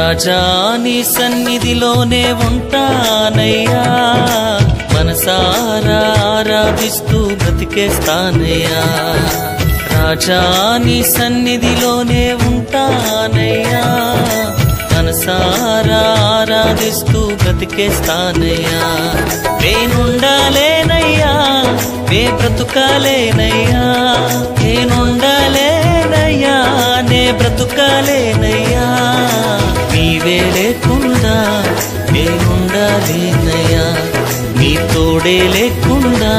రాజా నీ సన్నిధిలోనే ఉంటానయ్యా, మనసారా ఆరాధిస్తూ బ్రతికేస్తానయ్యా. రాజా నీ సన్నిధిలోనే ఉంటానయ్యా, మనసారా ఆరాధిస్తూ బ్రతికేస్తానయ్యా. నేనుండాలేనయ్యా, నే బ్రతుకాలేనయ్యా, నేనుండాలేనయ్యా, నే బ్రతుకాలేనయ్యా. నీవే లేకుండా నేనుండాలేనయ్యా, నీ తోడే లేకుండా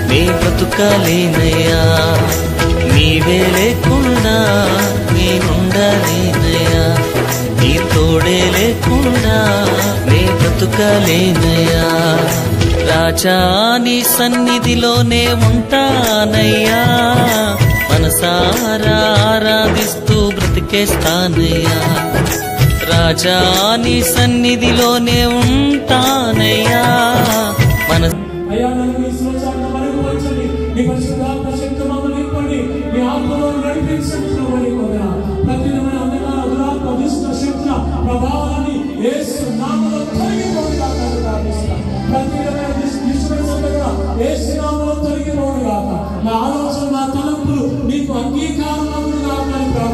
నే బ్రతుకాలేనయ్యా. నీవే లేకుండా నేనుండాలేనయ్యా, నీ తోడే లేకుండా నే బ్రతుకాలేనయ్యా. రాజా నీ సన్నిధిలోనే ఉంటానయ్యా, మనసారా ఆరాధిస్తూ బ్రతికేస్తానయ్యా. రాజా నీ సన్నిధిలోనే ఉంటానయ్యా, మన నా ఆలోచన నా తలంపులు నీకు అంగీకారం